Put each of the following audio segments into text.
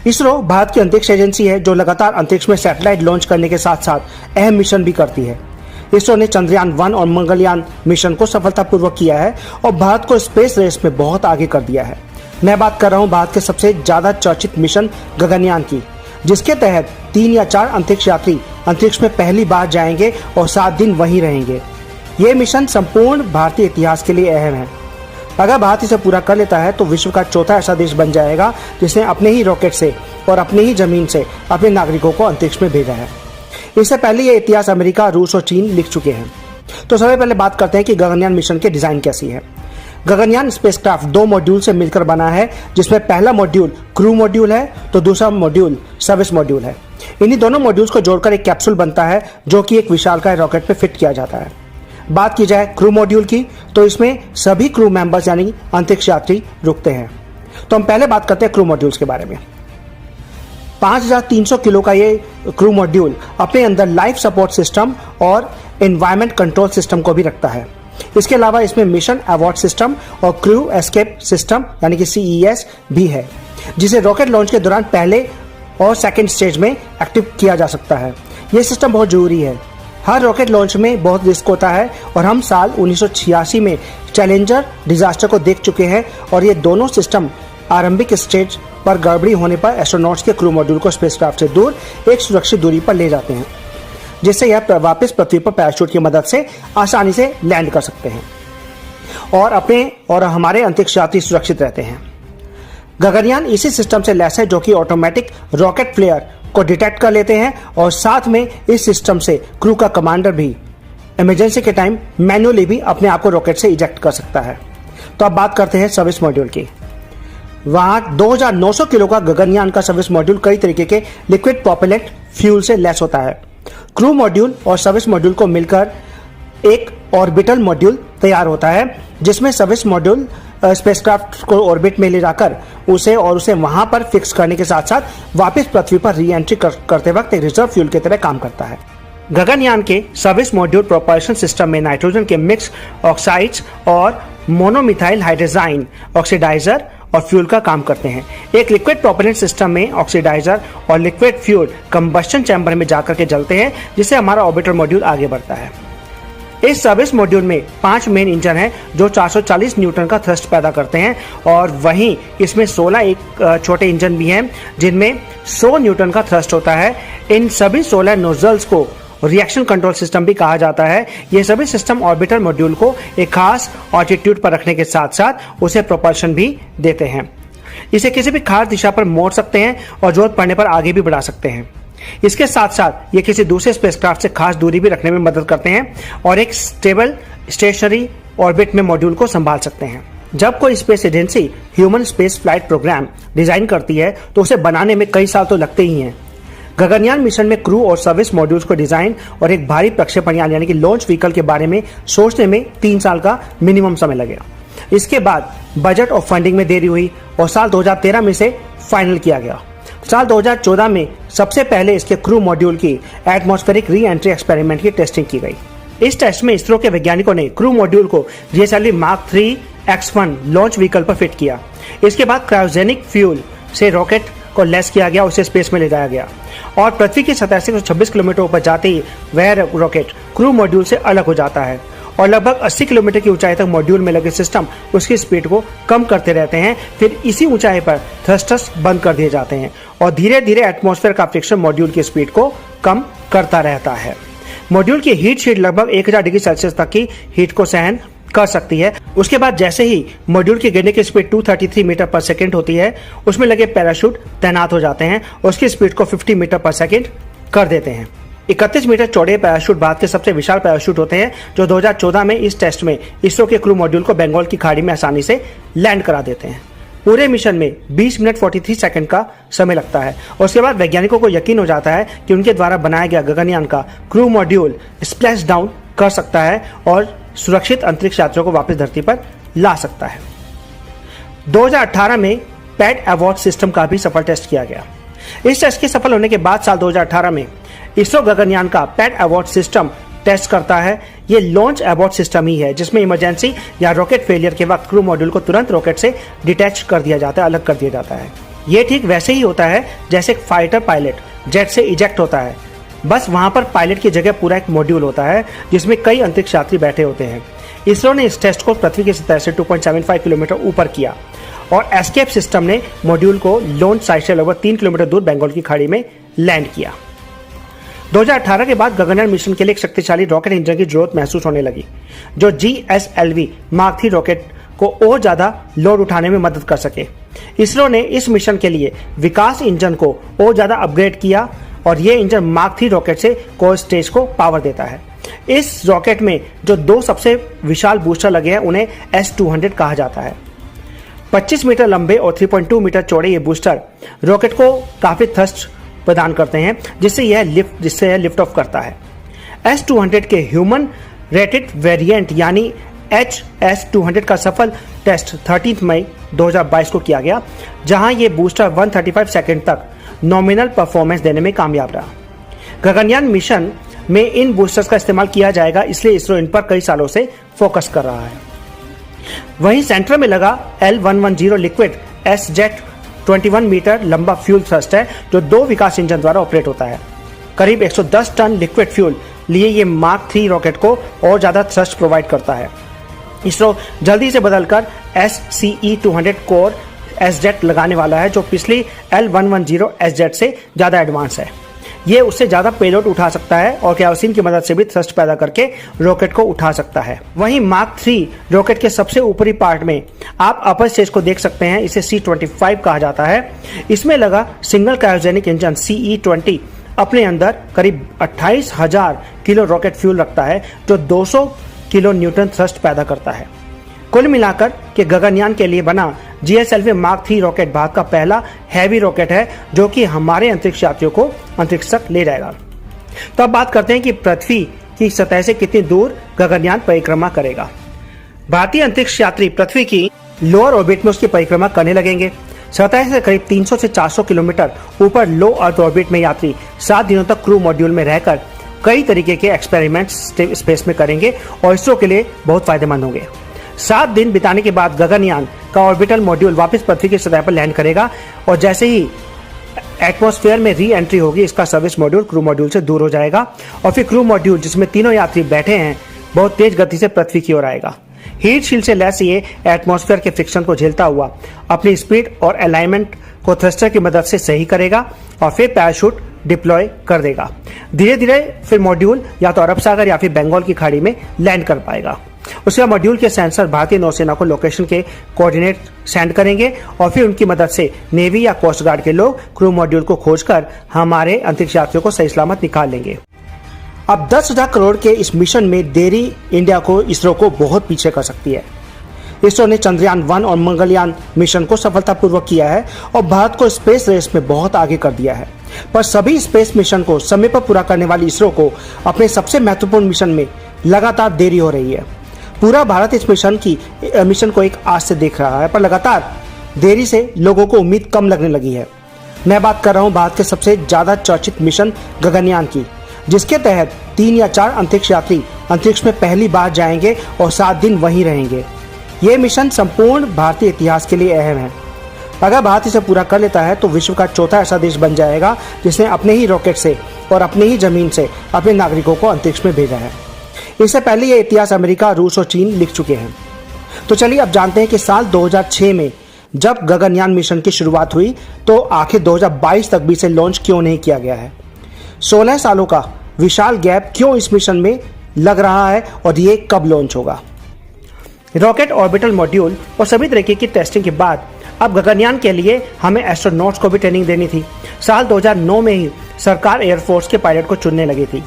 इसरो भारत की अंतरिक्ष एजेंसी है जो लगातार अंतरिक्ष में सैटेलाइट लॉन्च करने के साथ साथ अहम मिशन भी करती है। इसरो ने चंद्रयान 1 और मंगलयान मिशन को सफलतापूर्वक किया है और भारत को स्पेस रेस में बहुत आगे कर दिया है। मैं बात कर रहा हूं भारत के सबसे ज्यादा चर्चित मिशन गगनयान की, जिसके तहत 3 या 4 अंतरिक्ष यात्री अंतरिक्ष में पहली बार जाएंगे और 7 दिन वहीं रहेंगे। ये मिशन संपूर्ण भारतीय इतिहास के लिए अहम है। अगर भारत इसे पूरा कर लेता है तो विश्व का चौथा ऐसा देश बन जाएगा जिसने अपने ही रॉकेट से और अपनी ही जमीन से अपने नागरिकों को अंतरिक्ष में भेजा है। इससे पहले ये इतिहास अमेरिका, रूस और चीन लिख चुके हैं। तो सबसे पहले बात करते हैं कि गगनयान मिशन की डिजाइन कैसी है। गगनयान स्पेसक्राफ्ट 2 मॉड्यूल से मिलकर बना है, जिसमें पहला मॉड्यूल क्रू मॉड्यूल है तो दूसरा मॉड्यूल सर्विस मॉड्यूल है। इन्हीं दोनों मॉड्यूल्स को जोड़कर एक कैप्सूल बनता है जो कि एक विशालकाय रॉकेट में फिट किया जाता है। बात की जाए क्रू मॉड्यूल की तो इसमें सभी क्रू मेंबर्स यानी अंतरिक्ष यात्री रुकते हैं। तो हम पहले बात करते हैं क्रू मॉड्यूल्स के बारे में। 5300 किलो का ये क्रू मॉड्यूल अपने अंदर लाइफ सपोर्ट सिस्टम और एनवायरमेंट कंट्रोल सिस्टम को भी रखता है। इसके अलावा इसमें मिशन अवॉर्ड सिस्टम और क्रू एस्केप सिस्टम यानी कि CES भी है, जिसे रॉकेट लॉन्च के दौरान पहले और सेकेंड स्टेज में एक्टिव किया जा सकता है। यह सिस्टम बहुत जरूरी है। हर रॉकेट लॉन्च में बहुत रिस्क होता है और हम साल 1986 में चैलेंजर डिजास्टर को देख चुके हैं और ये दोनों सिस्टम आरंभिक स्टेज पर गड़बड़ी होने पर एस्ट्रोनॉट्स के क्रू मॉड्यूल को स्पेसक्राफ्ट से दूर एक सुरक्षित दूरी पर ले जाते हैं, जिससे यह वापस पृथ्वी पर पैराशूट की मदद से आसानी से लैंड कर सकते हैं और अपने और हमारे अंतरिक्ष यात्री सुरक्षित रहते हैं। गगनयान इसी सिस्टम से लैस है जो कि ऑटोमेटिक रॉकेट फ्लेयर को डिटेक्ट कर लेते हैं और साथ में इस सिस्टम से क्रू का कमांडर भी इमरजेंसी के टाइम मैन्युअली भी अपने आप को रॉकेट से इजेक्ट कर सकता है। तो अब बात करते हैं सर्विस मॉड्यूल की। वहां 2900 किलो का गगनयान का सर्विस मॉड्यूल कई तरीके के लिक्विड प्रोपेलेंट फ्यूल से लैस होता है। क्रू मॉड्यूल और सर्विस मॉड्यूल को मिलकर एक ऑर्बिटल मॉड्यूल तैयार होता है, जिसमें सर्विस मॉड्यूल स्पेसक्राफ्ट को ऑर्बिट में ले जाकर उसे वहां पर फिक्स करने के साथ साथ वापस पृथ्वी पर री एंट्री करते वक्त एक रिजर्व फ्यूल की तरह काम करता है। गगनयान के सर्विस मॉड्यूल प्रोपल्शन सिस्टम में नाइट्रोजन के मिक्स ऑक्साइड्स और मोनोमिथाइल हाइड्रोजाइन ऑक्सीडाइजर और फ्यूल का काम करते हैं। एक लिक्विड प्रोपेलेंट सिस्टम में ऑक्सीडाइजर और लिक्विड फ्यूल कंबस्शन चैम्बर में जाकर के जलते हैं, जिससे हमारा ऑर्बिटल मॉड्यूल आगे बढ़ता है। इस सर्विस मॉड्यूल में 5 मेन इंजन हैं जो 440 न्यूटन का थ्रस्ट पैदा करते हैं और वहीं इसमें 16 एक छोटे इंजन भी हैं जिनमें 100 न्यूटन का थ्रस्ट होता है। इन सभी 16 नोजल्स को रिएक्शन कंट्रोल सिस्टम भी कहा जाता है। ये सभी सिस्टम ऑर्बिटल मॉड्यूल को एक खास ऑल्टीट्यूड पर रखने के साथ साथ उसे प्रोपल्शन भी देते हैं। इसे किसी भी खास दिशा पर मोड़ सकते हैं और जरूरत पड़ने पर आगे भी बढ़ा सकते हैं। इसके साथ साथ ये किसी दूसरे स्पेसक्राफ्ट से खास दूरी भी रखने में मदद करते हैं और एक स्टेबल स्टेशनरी ऑर्बिट में मॉड्यूल को संभाल सकते हैं। जब कोई space agency human space flight programme design करती है तो उसे बनाने में कई साल तो लगते ही हैं। गगनयान मिशन में क्रू और सर्विस मॉड्यूल्स को डिजाइन और एक भारी प्रक्षेपण यानी कि लॉन्च व्हीकल के बारे में सोचने में 3 साल का मिनिमम समय लगेगा। इसके बाद बजट और फंडिंग में देरी हुई और साल 2013 में इसे फाइनल किया गया। साल 2014 में सबसे पहले इसके क्रू मॉड्यूल की एटमॉस्फेरिक री एंट्री एक्सपेरिमेंट की टेस्टिंग की गई। इस टेस्ट में इसरो के वैज्ञानिकों ने क्रू मॉड्यूल को GSLV Mark 3 X1 launch vehicle पर फिट किया। इसके बाद क्रायोजेनिक फ्यूल से रॉकेट को लैस किया गया, उसे स्पेस में ले जाया गया और पृथ्वी की सतह से 126 किलोमीटर ऊपर जाते ही वह रॉकेट क्रू मॉड्यूल से अलग हो जाता है और लगभग 80 किलोमीटर की ऊंचाई तक मॉड्यूल में लगे सिस्टम उसकी स्पीड को कम करते रहते हैं। फिर इसी ऊंचाई पर थ्रस्टर्स बंद कर दिए जाते हैं और धीरे धीरे एटमॉस्फेयर का फ्रिक्शन मॉड्यूल की स्पीड को कम करता रहता है। मॉड्यूल की हीट शीट लगभग 1000 डिग्री सेल्सियस तक की हीट को सहन कर सकती है। उसके बाद जैसे ही मॉड्यूल की गिरने की स्पीड 233 मीटर पर सेकेंड होती है, उसमें लगे पैराशूट तैनात हो जाते हैं और उसकी स्पीड को 50 मीटर पर सेकेंड कर देते हैं। 31 मीटर चौड़े पैराशूट भारत के सबसे विशाल पैराशूट होते हैं जो 2014 में इस टेस्ट में इसरो के क्रू मॉड्यूल को बंगाल की खाड़ी में आसानी से लैंड करा देते हैं। पूरे मिशन में 20 मिनट 43 सेकंड का समय लगता है और उसके बाद वैज्ञानिकों को यकीन हो जाता है कि उनके द्वारा बनाया गया गगनयान का क्रू मॉड्यूल स्प्लैश डाउन कर सकता है और सुरक्षित अंतरिक्ष यात्रियों को वापस धरती पर ला सकता है। 2018 में पैड अवॉर्ड सिस्टम का भी सफल टेस्ट किया गया। इस टेस्ट के सफल होने के बाद साल 2018 में इसरो गगनयान का पैड अवॉर्ड सिस्टम टेस्ट करता है। ये लॉन्च अबॉर्ट सिस्टम ही है जिसमें इमरजेंसी या रॉकेट फेलियर के वक्त क्रू मॉड्यूल को तुरंत रॉकेट से डिटैच कर दिया जाता है, अलग कर दिया जाता है। ये ठीक वैसे ही होता है जैसे एक फाइटर पायलट जेट से इजेक्ट होता है, बस वहां पर पायलट की जगह पूरा एक मॉड्यूल होता है जिसमें कई अंतरिक्ष यात्री बैठे होते हैं। इसरो ने इस टेस्ट को पृथ्वी की सतह से 2.75 किलोमीटर ऊपर किया और एस्केप सिस्टम ने मॉड्यूल को लॉन्च साइट से लगभग 3 किलोमीटर दूर बंगाल की खाड़ी में लैंड किया। 2018 के बाद गगनयान मिशन के लिए एक शक्तिशाली रॉकेट इंजन की जरूरत महसूस होने लगी, जो GSLV मार्क 3 रॉकेट को और ज्यादा लोड उठाने में मदद कर सके। इसरो ने इस मिशन के लिए विकास इंजन को और ज्यादा अपग्रेड किया और ये इंजन मार्क 3 रॉकेट से कोर स्टेज को पावर देता है। इस रॉकेट में जो 2 सबसे विशाल बूस्टर लगे हैं उन्हें S200 कहा जाता है। 25 मीटर लंबे और 3.2 मीटर चौड़े ये बूस्टर रॉकेट को काफी थ्रस्ट प्रदान करते हैं, जिससे यह लिफ्ट ऑफ करता है। S200 के ह्यूमन रेटेड वेरिएंट यानी HS200 का सफल टेस्ट 13 मई 2022 को किया गया, जहां ये बूस्टर 135 सेकंड तक नॉमिनल परफॉर्मेंस देने में कामयाब रहा। गगनयान मिशन में इन बूस्टर्स का इस्तेमाल किया जाएगा, इसलिए इसरो इन पर कई सालों से फोकस कर रहा है। वहीं सेंटर में लगा L110 लिक्विड S-जेट 21 मीटर लंबा फ्यूल थ्रस्ट है, जो 2 विकास इंजन द्वारा ऑपरेट होता है। करीब 110 टन लिक्विड फ्यूल लिए ये मार्क 3 रॉकेट को और ज्यादा थ्रस्ट प्रोवाइड करता है। इसरो जल्दी से बदलकर SCE-200 कोर S-जेट लगाने वाला है, जो पिछली L110 S-जेट से ज्यादा एडवांस है। ये उससे ज्यादा पेलोड उठा सकता है और केरोसिन की मदद से भी थ्रस्ट पैदा करके रॉकेट को उठा सकता है। वहीं मार्क 3 रॉकेट के सबसे ऊपरी पार्ट में आप अपर स्टेज को देख सकते हैं, इसे C-25 कहा जाता है। इसमें लगा सिंगल क्रायोजेनिक इंजन CE-20 अपने अंदर करीब 28,000 किलो रॉकेट फ्यूल रखता है, जो 200 किलो न्यूटन थ्रस्ट पैदा करता है। कुल मिलाकर के गगनयान के लिए बना GSLV मार्क 3 रॉकेट भारत का पहला हैवी रॉकेट है, जो कि हमारे अंतरिक्ष यात्रियों को अंतरिक्ष तक ले जाएगा। तो अब बात करते हैं कि पृथ्वी की सतह से कितनी दूर गगनयान परिक्रमा करेगा। भारतीय अंतरिक्ष यात्री पृथ्वी की लोअर ऑर्बिट में उसकी परिक्रमा करने लगेंगे। सतह से करीब 300 से 400 किलोमीटर ऊपर लो अर्थ ऑर्बिट में यात्री 7 दिनों तक क्रू मॉड्यूल में रहकर कई तरीके के एक्सपेरिमेंट्स स्पेस में करेंगे और इसरो के लिए बहुत फायदेमंद होंगे। 7 दिन बिताने के बाद गगनयान का ऑर्बिटल मॉड्यूल वापस पृथ्वी की सतह पर लैंड करेगा और जैसे ही एटमॉस्फेयर में री एंट्री होगी, इसका सर्विस मॉड्यूल क्रू मॉड्यूल से दूर हो जाएगा और फिर क्रू मॉड्यूल, जिसमें तीनों यात्री बैठे हैं, बहुत तेज गति से पृथ्वी की ओर आएगा। हीट शील्ड से लैस ये एटमॉस्फेयर के फ्रिक्शन को झेलता हुआ अपनी स्पीड और अलाइनमेंट को थ्रस्टर की मदद से सही करेगा और फिर पैराशूट डिप्लॉय कर देगा। धीरे धीरे फिर मॉड्यूल या तो अरब सागर या फिर बंगाल की खाड़ी में लैंड कर पाएगा। उसके बाद मॉड्यूल के सेंसर भारतीय नौसेना को लोकेशन के कोऑर्डिनेट सेंड करेंगे और फिर उनकी मदद से नेवी या कोस्ट गार्ड के लोग क्रू मॉड्यूल को खोजकर हमारे अंतरिक्ष यात्रियों को सही सलामत निकाल लेंगे। अब 10,000 करोड़ के इस मिशन में देरी इंडिया को, इसरो को बहुत पीछे कर सकती है। इसरो ने चंद्रयान 1 और मंगलयान मिशन को सफलतापूर्वक किया है और भारत को स्पेस रेस में बहुत आगे कर दिया है, पर सभी स्पेस मिशन को समय पर पूरा करने वाली इसरो को अपने सबसे महत्वपूर्ण मिशन में लगातार देरी हो रही है। पूरा भारत इस मिशन को एक आस से देख रहा है, पर लगातार देरी से लोगों को उम्मीद कम लगने लगी है। मैं बात कर रहा हूं भारत के सबसे ज्यादा चर्चित मिशन गगनयान की, जिसके तहत 3 या 4 अंतरिक्ष यात्री अंतरिक्ष में पहली बार जाएंगे और 7 दिन वहीं रहेंगे। ये मिशन संपूर्ण भारतीय इतिहास के लिए अहम है। अगर भारत इसे पूरा कर लेता है तो विश्व का चौथा ऐसा देश बन जाएगा जिसने अपने ही रॉकेट से और अपनी ही जमीन से अपने नागरिकों को अंतरिक्ष में भेजा है। इससे पहले ये इतिहास अमेरिका, रूस और चीन लिख चुके हैं। तो चलिए अब जानते हैं कि साल 2006 में जब गगनयान मिशन की शुरुआत हुई तो आखिर 2022 तक भी इसे लॉन्च क्यों नहीं किया गया है। 16 सालों का विशाल गैप क्यों इस मिशन में लग रहा है और ये कब लॉन्च होगा। रॉकेट, ऑर्बिटल मॉड्यूल और सभी तरीके की टेस्टिंग के बाद अब गगनयान के लिए हमें एस्ट्रोनॉट्स को भी ट्रेनिंग देनी थी। साल 2009 में ही सरकार एयरफोर्स के पायलट को चुनने लगी थी।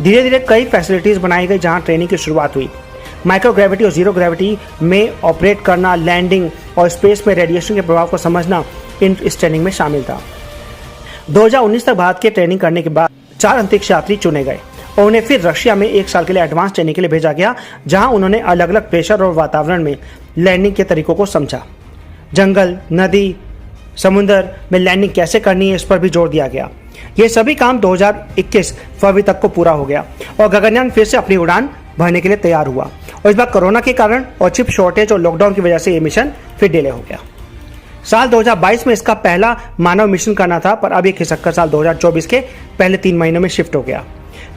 धीरे धीरे कई फैसिलिटीज बनाई गई जहां ट्रेनिंग की शुरुआत हुई। माइक्रोग्रेविटी और जीरो ग्रेविटी में ऑपरेट करना, लैंडिंग और स्पेस में रेडिएशन के प्रभाव को समझना इस ट्रेनिंग में शामिल था। 2019 तक भारत के ट्रेनिंग करने के बाद 4 अंतरिक्ष यात्री चुने गए और उन्हें फिर रशिया में 1 साल के लिए एडवांस ट्रेनिंग के लिए भेजा गया, जहां उन्होंने अलग अलग प्रेशर और वातावरण में लैंडिंग के तरीकों को समझा। जंगल, नदी, समुद्र में लैंडिंग कैसे करनी है, इस पर भी जोर दिया गया। ये सभी काम 2021 फरवरी तक को पूरा हो गया और गगनयान फिर से अपनी उड़ान भरने के लिए तैयार हुआ। और इस बार कोरोना के कारण और चिप शॉर्टेज और लॉकडाउन की वजह से ये मिशन फिर डिले हो गया। साल 2022 में इसका पहला मानव मिशन करना था, पर अब ये खिसक साल 2024 के पहले 3 महीनों में शिफ्ट हो गया।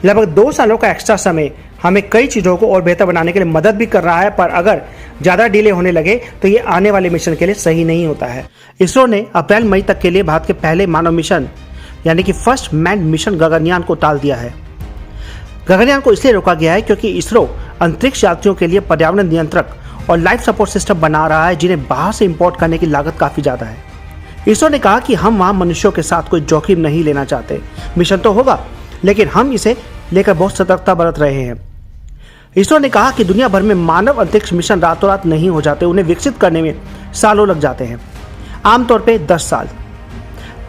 लगभग 2 सालों का एक्स्ट्रा समय हमें कई चीज़ों को और बेहतर बनाने के लिए मदद भी कर रहा है, पर अगर ज़्यादा डिले होने लगे तो ये आने वाले मिशन के लिए सही नहीं होता है। इसरो ने अप्रैल मई तक के लिए भारत के पहले मानव मिशन यानी कि फर्स्ट मैन्ड मिशन गगनयान को टाल दिया है। गगनयान को इसलिए रोका गया है क्योंकि इसरो अंतरिक्ष यात्रियों के लिए पर्यावरण नियंत्रक और लाइफ सपोर्ट सिस्टम बना रहा है, जिन्हें बाहर से इंपोर्ट करने की लागत काफ़ी ज़्यादा है। इसरो ने कहा कि हम वहाँ मनुष्यों के साथ कोई जोखिम नहीं लेना चाहते। मिशन तो होगा, लेकिन हम इसे लेकर बहुत सतर्कता बरत रहे हैं। इसरो ने कहा कि दुनिया भर में मानव अंतरिक्ष मिशन रातों रात नहीं हो जाते, उन्हें विकसित करने में सालों लग जाते हैं, आमतौर पे 10 साल।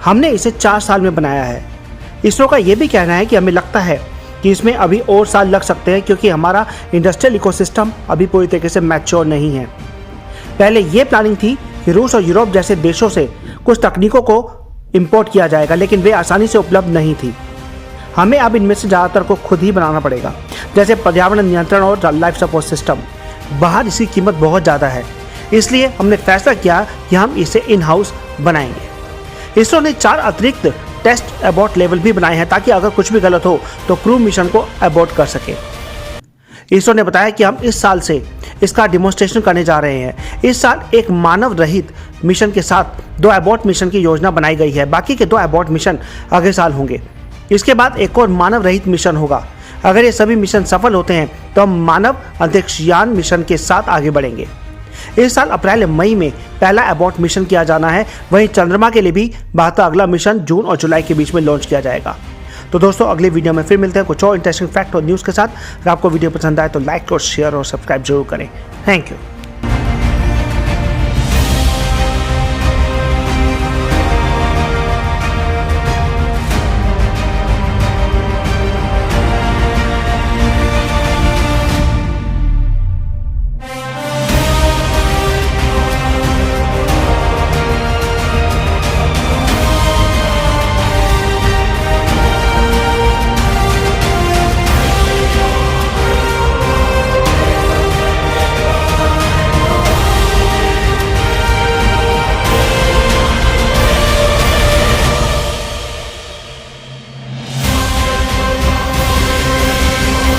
हमने इसे 4 साल में बनाया है। इसरो का यह भी कहना है कि हमें लगता है कि इसमें अभी और साल लग सकते हैं, क्योंकि हमारा इंडस्ट्रियल इकोसिस्टम अभी पूरी तरीके से मैच्योर नहीं है। पहले ये प्लानिंग थी कि रूस और यूरोप जैसे देशों से कुछ तकनीकों को इंपोर्ट किया जाएगा, लेकिन वे आसानी से उपलब्ध नहीं थी। हमें अब इनमें से ज़्यादातर को खुद ही बनाना पड़ेगा, जैसे पर्यावरण नियंत्रण और लाइफ सपोर्ट सिस्टम। बाहर इसकी कीमत बहुत ज़्यादा है, इसलिए हमने फैसला किया कि हम इसे इन हाउस बनाएंगे। इसरो ने 4 अतिरिक्त टेस्ट एबॉर्ट लेवल भी बनाए हैं, ताकि अगर कुछ भी गलत हो तो क्रू मिशन को एबॉर्ट कर सके। इसरो ने बताया कि हम इस साल से इसका डिमोन्स्ट्रेशन करने जा रहे हैं। इस साल एक मानव रहित मिशन के साथ 2 एबॉर्ट मिशन की योजना बनाई गई है। बाकी के 2 एबॉर्ट मिशन अगले साल होंगे। इसके बाद एक और मानव रहित मिशन होगा। अगर ये सभी मिशन सफल होते हैं तो हम मानव अंतरिक्षयान मिशन के साथ आगे बढ़ेंगे। इस साल अप्रैल मई में पहला एबॉर्ट मिशन किया जाना है। वहीं चंद्रमा के लिए भी भारत का अगला मिशन जून और जुलाई के बीच में लॉन्च किया जाएगा। तो दोस्तों, अगले वीडियो में फिर मिलते हैं कुछ और इंटरेस्टिंग फैक्ट और न्यूज़ के साथ। अगर आपको वीडियो पसंद आए तो लाइक और शेयर और सब्सक्राइब जरूर करें। Thank you.